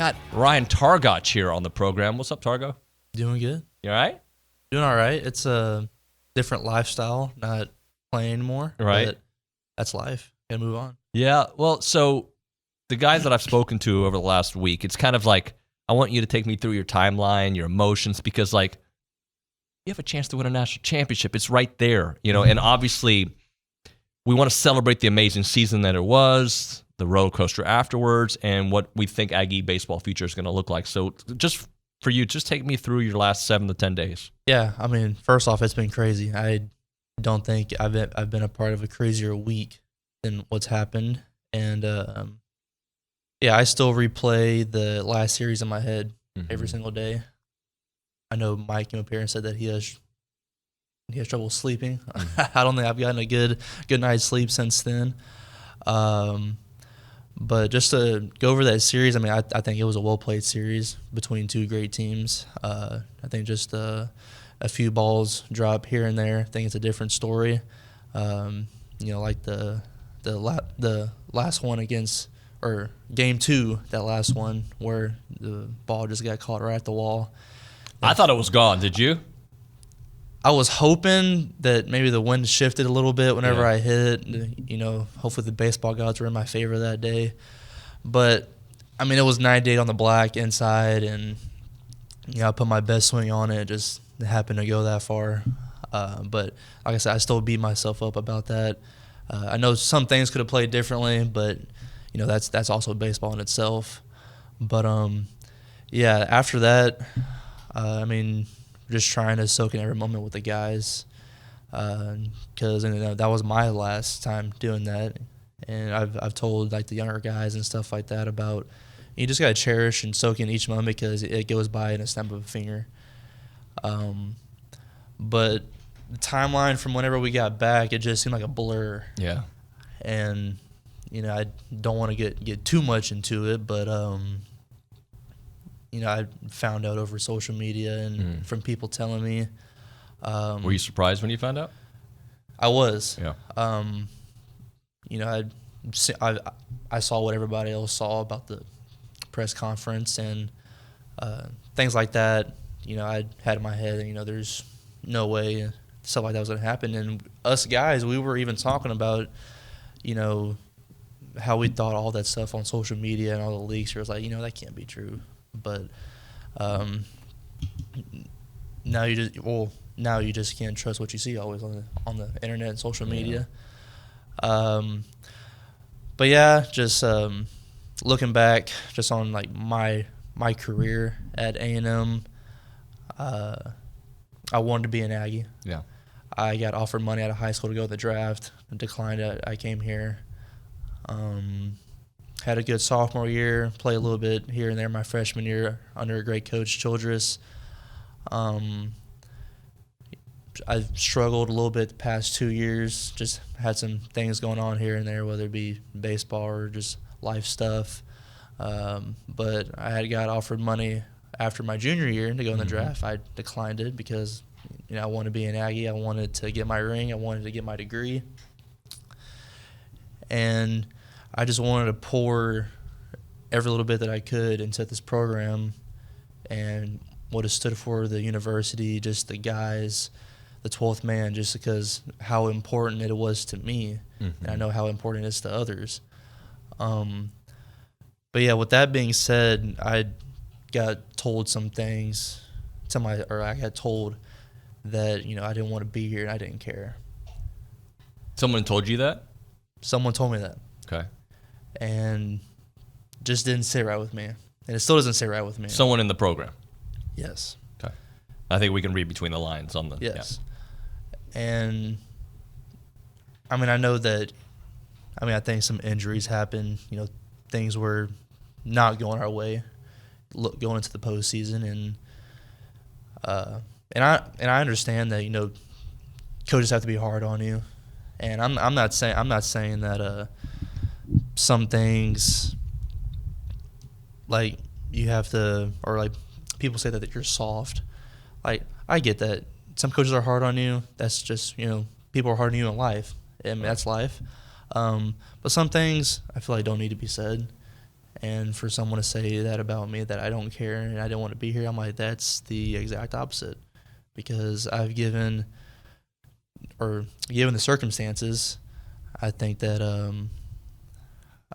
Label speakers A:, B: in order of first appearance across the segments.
A: got Ryan Targac here on the program. What's up, Targo?
B: Doing good.
A: You all right?
B: Doing all right. It's a different lifestyle, not playing anymore.
A: Right.
B: But that's life. Gotta move on.
A: Yeah, well, so the guys that I've spoken to over the last week, it's kind of like, I want you to take me through your timeline, your emotions, because, like, you have a chance to win a national championship. It's right there, you know, and obviously we want to celebrate the amazing season that it was, the roller coaster afterwards, and what we think Aggie baseball future is going to look like. So just for you, just take me through your last 7 to 10 days.
B: Yeah, I mean, first off, it's been crazy. I don't think I've been a part of a crazier week than what's happened. And, yeah, I still replay the last series in my head every single day. I know Mike came up here and said that he has trouble sleeping. I don't think I've gotten a good night's sleep since then. But just to go over that series, I mean, I think it was a well-played series between two great teams. I think just a few balls drop here and there. I think it's a different story. You know, like the last one against, or game 2, that last one where the ball just got caught right at the wall.
A: I thought it was gone. Did you?
B: I was hoping that maybe the wind shifted a little bit whenever I hit it. You know, hopefully the baseball gods were in my favor that day. But, I mean, it was 98 on the black inside, and, you know, I put my best swing on it. It just happened to go that far. But, like I said, I still beat myself up about that. I know some things could have played differently, but, you know, that's also baseball in itself. But, yeah, after that, I mean, just trying to soak in every moment with the guys, because that was my last time doing that, and I've told like the younger guys and stuff like that about, you just gotta cherish and soak in each moment because it goes by in a snap of a finger. But the timeline from whenever we got back, it just seemed like a blur.
A: Yeah.
B: And you know, I don't want to get too much into it, but you know, I found out over social media and from people telling me.
A: Were you surprised when you found out?
B: I was.
A: Yeah.
B: You know, I saw what everybody else saw about the press conference and things like that. You know, I had in my head, you know, there's no way stuff like that was going to happen. And us guys, we were even talking about, you know, how we thought all that stuff on social media and all the leaks. It was like, you know, that can't be true. But now you just can't trust what you see always on the internet and social media. But yeah, just looking back, just on like my career at A&M, I wanted to be an Aggie.
A: Yeah.
B: I got offered money out of high school to go to the draft. I declined it. I came here. Had a good sophomore year, played a little bit here and there my freshman year under a great coach, Childress. I've struggled a little bit the past 2 years, just had some things going on here and there, whether it be baseball or just life stuff. But I had got offered money after my junior year to go in the draft. I declined it because, you know, I wanted to be an Aggie. I wanted to get my ring. I wanted to get my degree. And I just wanted to pour every little bit that I could into this program and what it stood for, the university, just the guys, the 12th man, just because how important it was to me. And I know how important it is to others. But yeah, with that being said, I got told some things I got told that, you know, I didn't want to be here and I didn't care.
A: Someone told you that?
B: Someone told me that.
A: Okay.
B: And just didn't sit right with me. And it still doesn't sit right with me.
A: Someone in the program?
B: Yes.
A: Okay. I think we can read between the lines on the...
B: Yes. Yeah. And, I mean, I know that, I think some injuries happened. You know, things were not going our way going into the postseason. And I understand that, you know, coaches have to be hard on you. And I'm not saying that some things, like, you have to, or like people say that you're soft. Like, I get that some coaches are hard on you. That's just, you know, people are hard on you in life. I mean, that's life. But some things I feel like don't need to be said. And for someone to say that about me, that I don't care and I don't want to be here, I'm like, that's the exact opposite. Because I've given the circumstances, I think that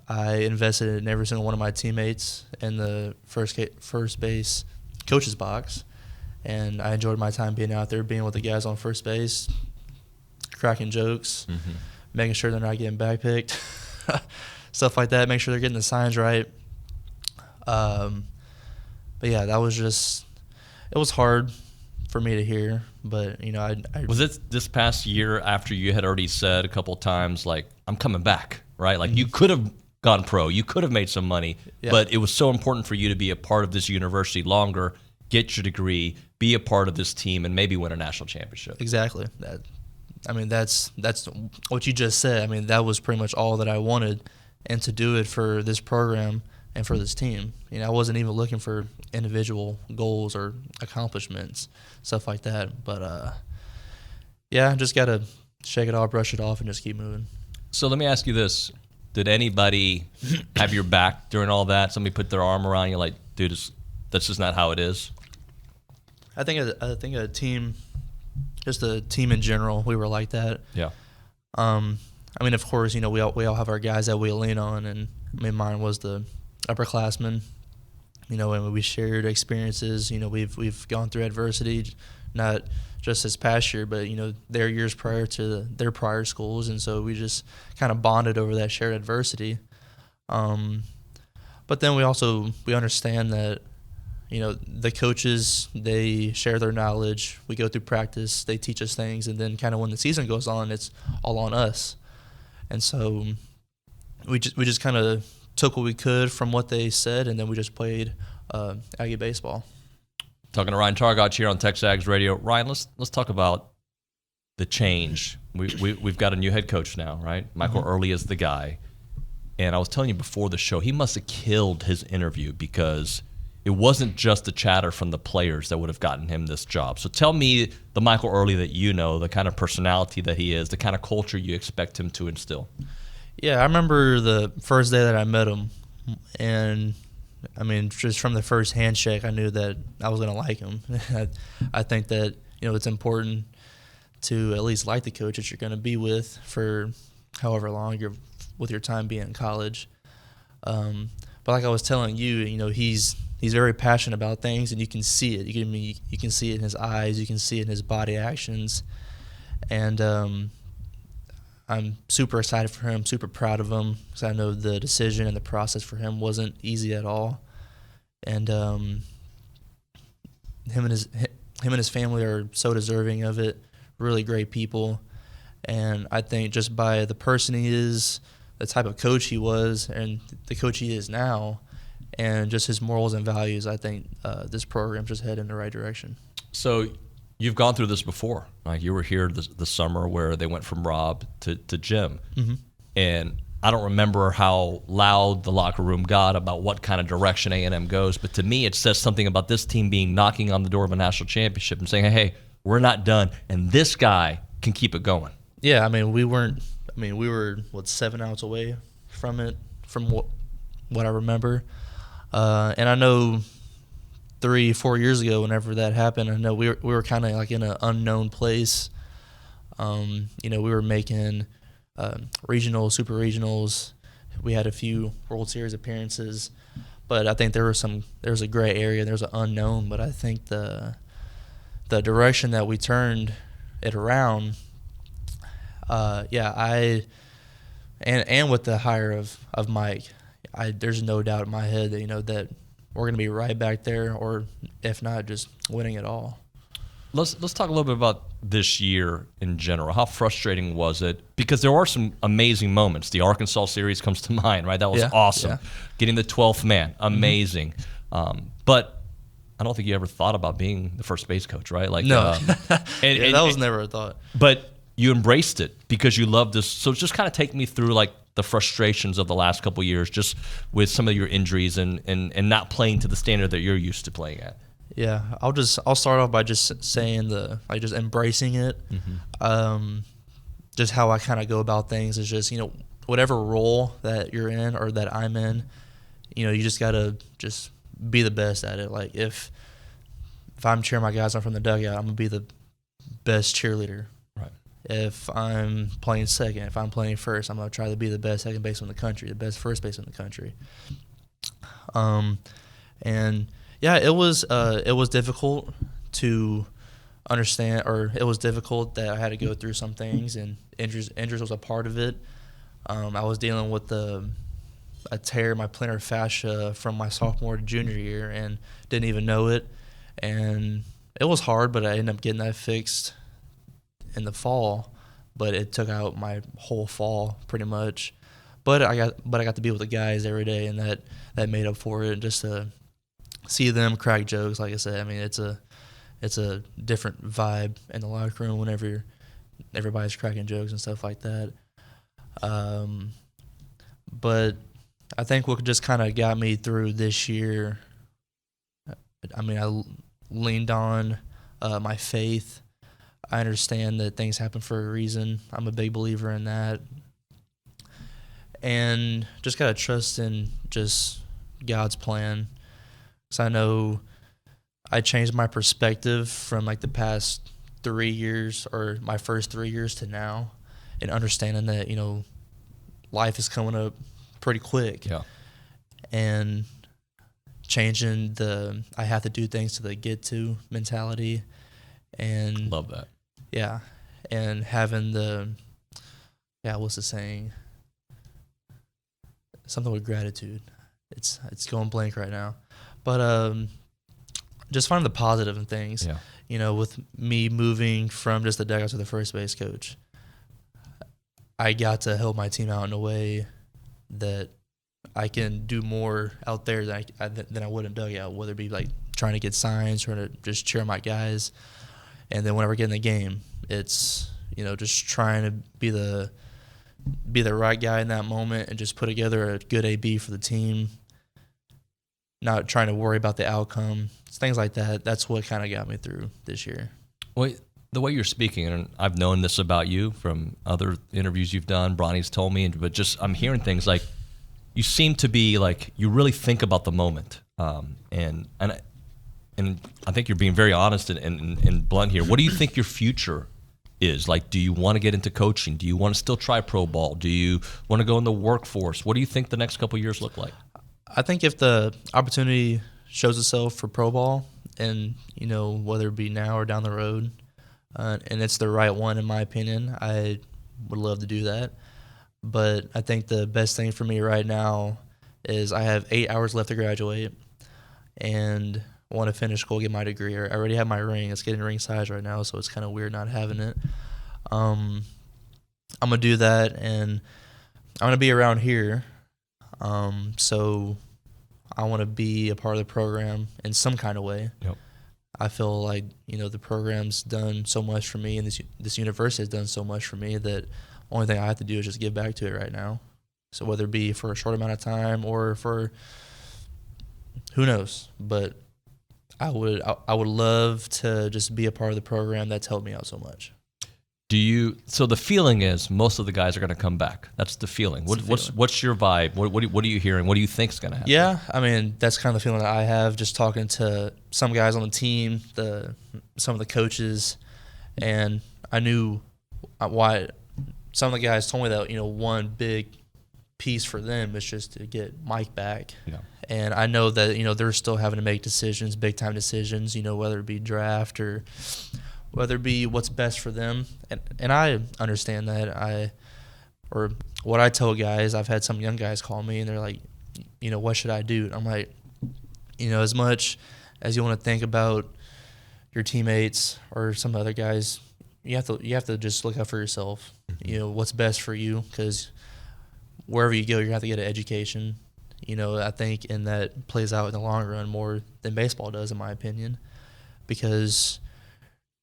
B: I invested in every single one of my teammates in the first base coach's box, and I enjoyed my time being out there, being with the guys on first base, cracking jokes, making sure they're not getting backpicked, stuff like that, make sure they're getting the signs right. But yeah, that was it was hard for me to hear, but I
A: was it this past year after you had already said a couple of times, like, I'm coming back, right? Like, you could have gone pro, you could have made some money, but it was so important for you to be a part of this university longer, get your degree, be a part of this team, and maybe win a national championship.
B: Exactly. That's what you just said. I mean, that was pretty much all that I wanted, and to do it for this program and for this team. I wasn't even looking for individual goals or accomplishments, stuff like that. But yeah, just got to shake it off, brush it off, and just keep moving.
A: So let me ask you this. Did anybody have your back during all that? Somebody put their arm around you like, dude, that's just not how it is?
B: I think a team, just a team in general, we were like that.
A: Yeah.
B: I mean, of course, we all have our guys that we lean on, and I mean, mine was the upperclassmen. And we shared experiences. We've gone through adversity, not just this past year, but their years prior to their prior schools, and so we just kind of bonded over that shared adversity. But then we understand that the coaches, they share their knowledge. We go through practice, they teach us things, and then kind of when the season goes on, it's all on us. And so we just kind of took what we could from what they said, and then we just played Aggie baseball.
A: Talking to Ryan Targac here on TexAgs Radio. Ryan, let's talk about the change. We've got a new head coach now, right? Michael Early is the guy. And I was telling you before the show, he must have killed his interview because it wasn't just the chatter from the players that would have gotten him this job. So tell me the Michael Early that the kind of personality that he is, the kind of culture you expect him to instill.
B: Yeah, I remember the first day that I met him, and I mean, just from the first handshake, I knew that I was going to like him. I think that, it's important to at least like the coach that you're going to be with for however long you're with your time being in college. But like I was telling you, he's very passionate about things, and you can see it. You can see it in his eyes. You can see it in his body actions. And I'm super excited for him, super proud of him, because I know the decision and the process for him wasn't easy at all. And him and his family are so deserving of it. Really great people. And I think just by the person he is, the type of coach he was, and the coach he is now, and just his morals and values, I think this program just headed in the right direction.
A: So you've gone through this before. Like, you were here the summer where they went from Rob to Jim. And I don't remember how loud the locker room got about what kind of direction A&M goes, but to me it says something about this team being knocking on the door of a national championship and saying, hey, we're not done, and this guy can keep it going.
B: Yeah, I mean, we were 7 outs away from it, from what I remember. And I know 3-4 years ago, whenever that happened, I know we were kind of like in an unknown place. We were making regionals, super regionals. We had a few World Series appearances, but I think there was a gray area. There was an unknown, but I think the direction that we turned it around, and with the hire of Mike, there's no doubt in my head that that we're going to be right back there, or if not, just winning it all.
A: Let's talk a little bit about this year in general. How frustrating was it? Because there are some amazing moments. The Arkansas series comes to mind, right? That was awesome. Yeah. Getting the 12th man, amazing. But I don't think you ever thought about being the first base coach, right? Like,
B: no, that was never a thought.
A: But you embraced it because you loved this. So just kind of take me through like the frustrations of the last couple of years, just with some of your injuries and not playing to the standard that you're used to playing at.
B: Yeah, I'll start off by just saying just embracing it. Just how I kind of go about things is just whatever role that you're in or that I'm in, you just gotta just be the best at it. Like if I'm cheering my guys on from the dugout, I'm gonna be the best cheerleader.
A: Right.
B: If I'm playing second, if I'm playing first, I'm gonna try to be the best second baseman in the country, the best first baseman in the country. And yeah, it was difficult to understand, or it was difficult that I had to go through some things, and injuries was a part of it. I was dealing with a tear in my plantar fascia from my sophomore to junior year and didn't even know it. And it was hard, but I ended up getting that fixed in the fall. But it took out my whole fall pretty much. But I got to be with the guys every day, and that made up for it. And just to see them crack jokes, like I said, I mean, it's a different vibe in the locker room whenever everybody's cracking jokes and stuff like that. But I think what just kind of got me through this year, I mean, I leaned on my faith. I understand that things happen for a reason. I'm a big believer in that. And just got to trust in just God's plan. Because I know I changed my perspective from like the past 3 years, or my first 3 years, to now, and understanding that, life is coming up pretty quick.
A: Yeah.
B: And changing the I have to do things to the get to mentality. And
A: Love that.
B: yeah. And having what's the saying? Something with gratitude. It's going blank right now. But just finding the positive in things.
A: Yeah.
B: With me moving from just the dugout to the first base coach, I got to help my team out in a way that I can do more out there than I would in dugout, whether it be like trying to get signs, trying to just cheer my guys. And then whenever I get in the game, it's, just trying to be the right guy in that moment and just put together a good AB for the team, not trying to worry about the outcome. It's things like that. That's what kind of got me through this year.
A: Well, the way you're speaking, and I've known this about you from other interviews you've done, Bronny's told me, but just I'm hearing things like you seem to be like you really think about the moment, and I think you're being very honest and blunt here. What do you think your future is? Like, do you want to get into coaching? Do you want to still try pro ball? Do you want to go in the workforce? What do you think the next couple of years look like?
B: I think if the opportunity shows itself for pro ball, and whether it be now or down the road, and it's the right one in my opinion, I would love to do that. But I think the best thing for me right now is I have 8 hours left to graduate, and I want to finish school, get my degree. I already have my ring. It's getting ring size right now, so it's kind of weird not having it. I'm going to do that, and I'm going to be around here. So I want to be a part of the program in some kind of way.
A: Yep.
B: I feel like, the program's done so much for me, and this university has done so much for me, that only thing I have to do is just give back to it right now. So whether it be for a short amount of time or for who knows, but I would love to just be a part of the program that's helped me out so much.
A: So the feeling is most of the guys are going to come back. That's the feeling. What's your vibe? What are you hearing? What do you think is going to happen?
B: Yeah, I mean, that's kind of the feeling that I have just talking to some guys on the team, some of the coaches, and I knew why some of the guys told me that, one big piece for them is just to get Mike back.
A: Yeah.
B: And I know that, they're still having to make decisions, big-time decisions, whether it be draft or whether it be what's best for them. And I understand that. Or what I tell guys, I've had some young guys call me, and they're like, what should I do? And I'm like, as much as you want to think about your teammates or some other guys, you have to just look out for yourself. What's best for you, because wherever you go, you have to get an education. I think, and that plays out in the long run more than baseball does, in my opinion, because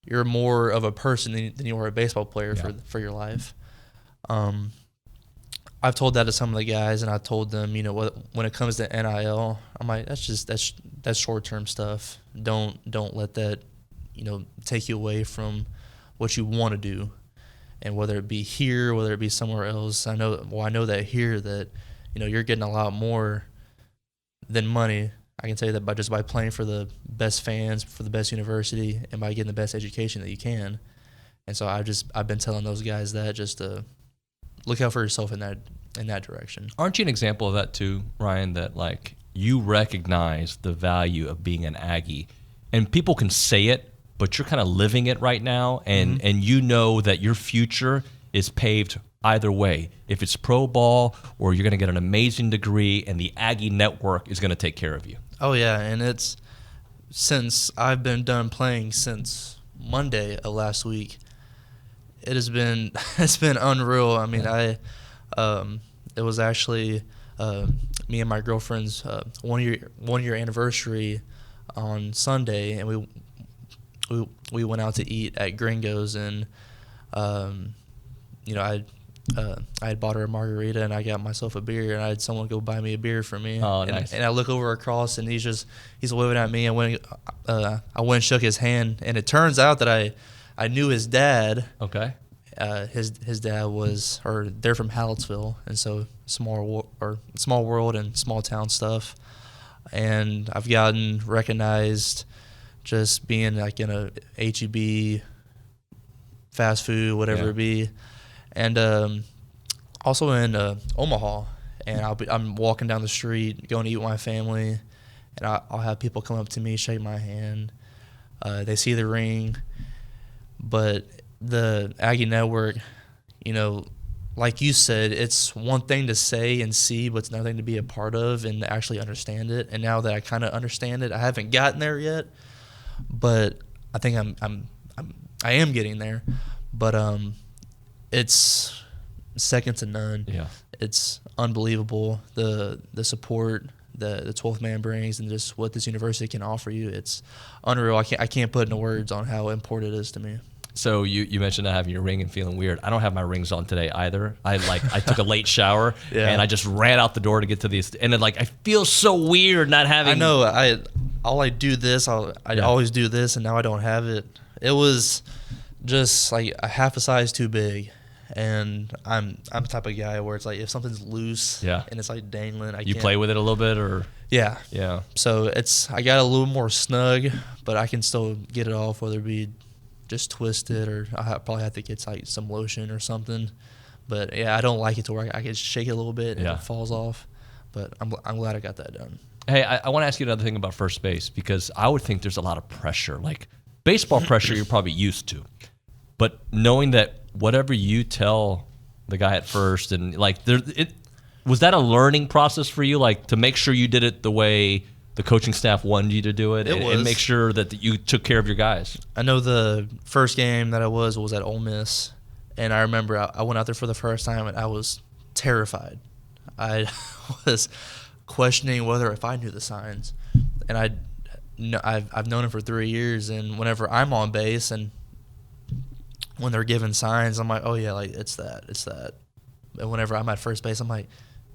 B: you're more of a person than you are a baseball player for your life. I've told that to some of the guys, and I told them, when it comes to NIL, I'm like, that's short-term stuff. Don't let that, take you away from what you want to do. And whether it be here, whether it be somewhere else, I know that here that, you're getting a lot more than money. I can tell you that by playing for the best fans, for the best university, and by getting the best education that you can. And so I've been telling those guys that just to look out for yourself in that direction.
A: Aren't you an example of that too, Ryan? That like you recognize the value of being an Aggie, and people can say it, but you're kind of living it right now, and you know that your future is paved either way. If it's pro ball or you're going to get an amazing degree, and the Aggie network is going to take care of you.
B: Oh yeah, and it's since I've been done playing since Monday of last week. It's been unreal. I mean, it was actually me and my girlfriend's 1 year anniversary on Sunday, and we went out to eat at Gringo's, and I had bought her a margarita, and I got myself a beer, and I had someone go buy me a beer for me.
A: Oh,
B: and,
A: nice.
B: And I look over across, and he's waving at me. I went and shook his hand, and it turns out that I knew his dad.
A: Okay.
B: His dad they're from Hallettsville, and so small world and small town stuff. And I've gotten recognized just being like in a HEB, fast food, whatever it be. And also in Omaha, and I'm walking down the street, going to eat with my family, and I'll have people come up to me, shake my hand. They see the ring, but the Aggie Network, like you said, it's one thing to say and see, but it's another thing to be a part of and actually understand it. And now that I kind of understand it, I haven't gotten there yet, but I think I am getting there. But it's second to none.
A: Yeah.
B: It's unbelievable, the support the 12th man brings and just what this university can offer you. It's unreal. I can't put into words on how important it is to me.
A: So you mentioned not having your ring and feeling weird. I don't have my rings on today either. I took a late shower and I just ran out the door to get to these, and then I feel so weird not having.
B: I know. I do this. I always do this, and now I don't have it. It was just like a half a size too big, and I'm the type of guy where it's like if something's loose and it's like dangling,
A: you play with it a little bit or
B: yeah.
A: So
B: I got a little more snug, but I can still get it off, whether it be just twist it, or I probably have to get like some lotion or something. But yeah, I don't like it to where I can shake it a little bit and it falls off. But I'm glad I got that done.
A: Hey, I want to ask you another thing about first base, because I would think there's a lot of pressure. Like baseball pressure, you're probably used to, but knowing that whatever you tell the guy at first, and was that a learning process for you, like to make sure you did it the way the coaching staff wanted you to do it, and make sure that you took care of your guys?
B: I know the first game that I was at Ole Miss, and I remember I went out there for the first time, and I was terrified. I was questioning whether if I knew the signs, and I've known him for 3 years, and whenever I'm on base and when they're giving signs, I'm like, oh yeah, like it's that. And whenever I'm at first base, I'm like,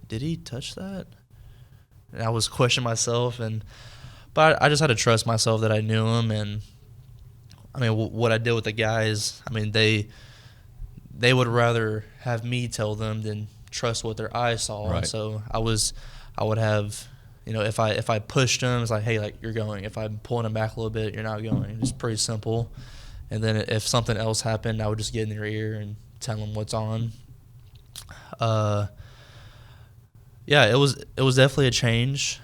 B: did he touch that? And I was questioning myself, but I just had to trust myself that I knew him. And I mean, what I did with the guys, I mean, they would rather have me tell them than trust what their eyes saw.
A: Right.
B: And so I would have, if I pushed them, it's like, hey, like you're going. If I'm pulling them back a little bit, you're not going. It's pretty simple. And then if something else happened, I would just get in their ear and tell them what's on. Yeah, it was definitely a change.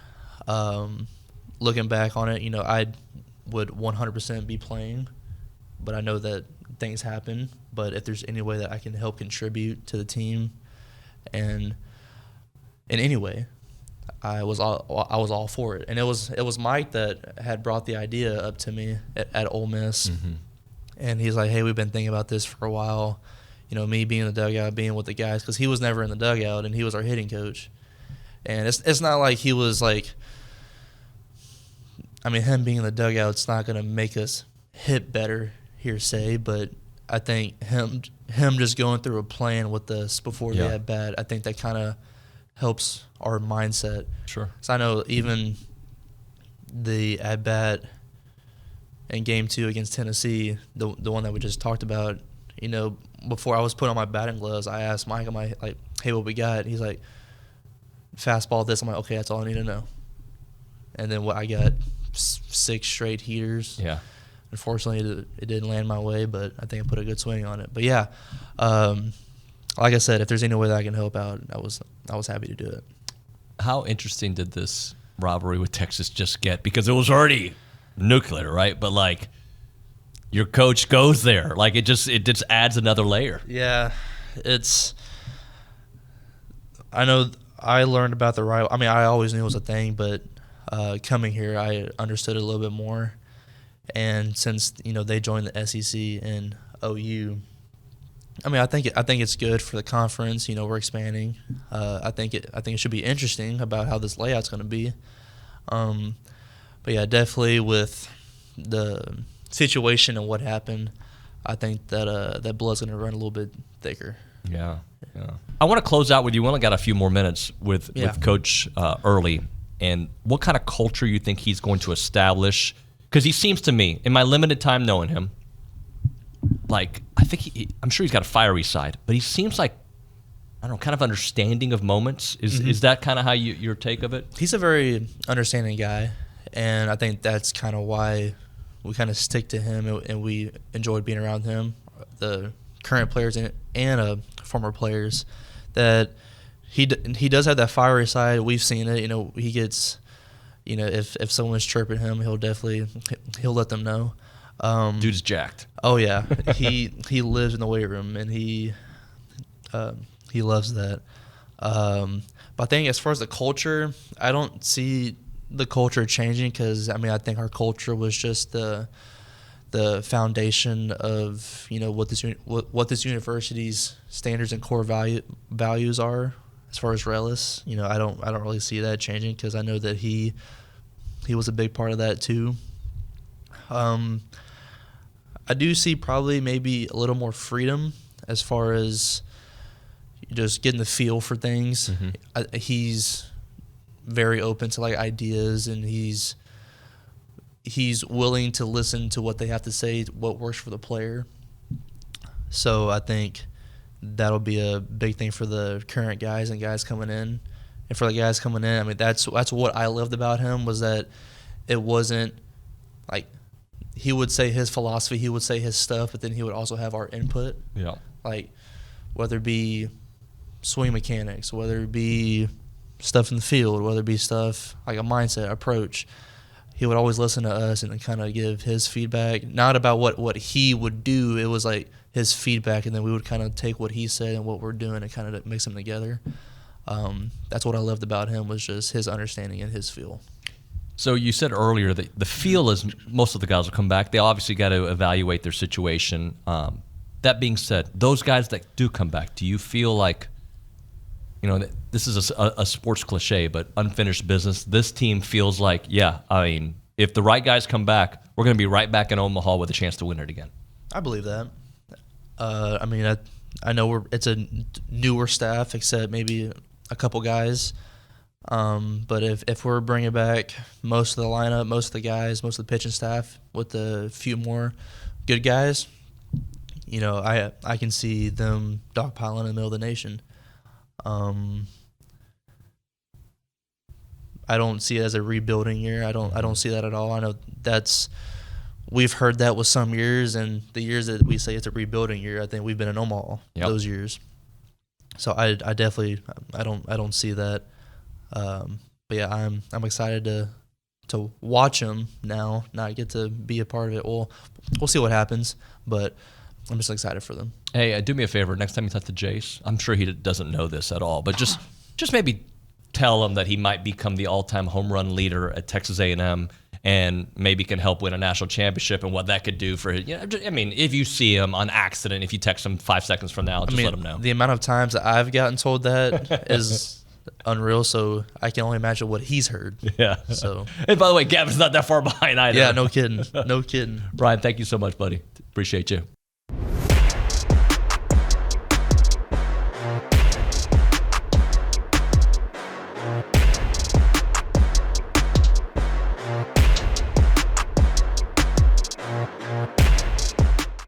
B: Looking back on it, I would 100% be playing, but I know that things happen. But if there's any way that I can help contribute to the team, and in any way, I was all for it. And it was Mike that had brought the idea up to me at Ole Miss, and he's like, "Hey, we've been thinking about this for a while. Me being in the dugout, being with the guys, because he was never in the dugout, and he was our hitting coach." And it's not like he was like, I mean, him being in the dugout, it's not going to make us hit better, hearsay, but I think him just going through a plan with us before the at-bat, I think that kind of helps our mindset.
A: Sure.
B: So I know even the at-bat in Game 2 against Tennessee, the one that we just talked about, before I was putting on my batting gloves, I asked Mike, I'm like, hey, what we got? He's like, fastball this. I'm like, okay, that's all I need to know. and then I got 6 straight heaters.
A: Yeah.
B: Unfortunately, it didn't land my way, but I think I put a good swing on it. But yeah, like I said, if there's any way that I can help out, I was happy to do it.
A: How interesting did this rivalry with Texas just get? Because it was already nuclear, right? But like, your coach goes there, like it just adds another layer.
B: Yeah, I know I learned about the rival. I mean, I always knew it was a thing, but coming here, I understood it a little bit more. And since they joined the SEC and OU, I mean, I think it's good for the conference. We're expanding. I think it should be interesting about how this layout's going to be. But yeah, definitely with the situation and what happened, I think that that blood's going to run a little bit thicker.
A: Yeah. I want to close out with you. We only got a few more minutes with Coach Early, and what kind of culture you think he's going to establish. Because he seems to me, in my limited time knowing him, like I'm sure he's got a fiery side, but he seems like, I don't know, kind of understanding of moments. Is that kind of how your take of it?
B: He's a very understanding guy, and I think that's kind of why we kind of stick to him, and we enjoyed being around him. The current players and former players, that he does have that fiery side. We've seen it. He gets. If someone's chirping him, he'll let them know.
A: Dude's jacked.
B: Oh yeah, he lives in the weight room, and he loves that. But I think as far as the culture, I don't see the culture changing, because I think our culture was just the foundation of what this university's standards and core values are. As far as Relis, I don't really see that changing, because I know that he was a big part of that too. I do see probably maybe a little more freedom as far as just getting the feel for things. Mm-hmm. He's very open to ideas, and he's willing to listen to what they have to say, what works for the player. So I think that'll be a big thing for the current guys and guys coming in. And for the guys coming in, that's what I loved about him, was that it wasn't like he would say his philosophy, he would say his stuff, but then he would also have our input.
A: Yeah.
B: Like, whether it be swing mechanics, whether it be stuff in the field, whether it be stuff like a mindset, approach, he would always listen to us and kind of give his feedback, not about what he would do. It was like his feedback, and then we would kind of take what he said and what we're doing and kind of mix them together. That's what I loved about him, was just his understanding and his feel.
A: So you said earlier that the feel is most of the guys will come back. They obviously got to evaluate their situation. That being said, those guys that do come back, do you feel like, this is a sports cliche, but unfinished business? This team feels like, if the right guys come back, we're going to be right back in Omaha with a chance to win it again.
B: I believe that. I know it's a newer staff, except maybe a couple guys. But if we're bringing back most of the lineup, most of the guys, most of the pitching staff, with a few more good guys, I can see them dogpiling in the middle of the nation. I don't see it as a rebuilding year. I don't see that at all. I know we've heard that with some years, and the years that we say it's a rebuilding year, I think we've been in Omaha those years. So I definitely don't see that. But yeah, I'm excited to watch them now, not get to be a part of it. We'll see what happens, but I'm just excited for them.
A: Hey, do me a favor. Next time you talk to Jace, I'm sure he doesn't know this at all, but just maybe tell him that he might become the all-time home run leader at Texas A&M, and maybe can help win a national championship, and what that could do for his. If you see him on accident, if you text him 5 seconds from now, let him know.
B: The amount of times that I've gotten told that is unreal, so I can only imagine what he's heard.
A: Yeah.
B: So.
A: And by the way, Gavin's not that far behind either.
B: Yeah, no kidding. No kidding.
A: Ryan, thank you so much, buddy. Appreciate you.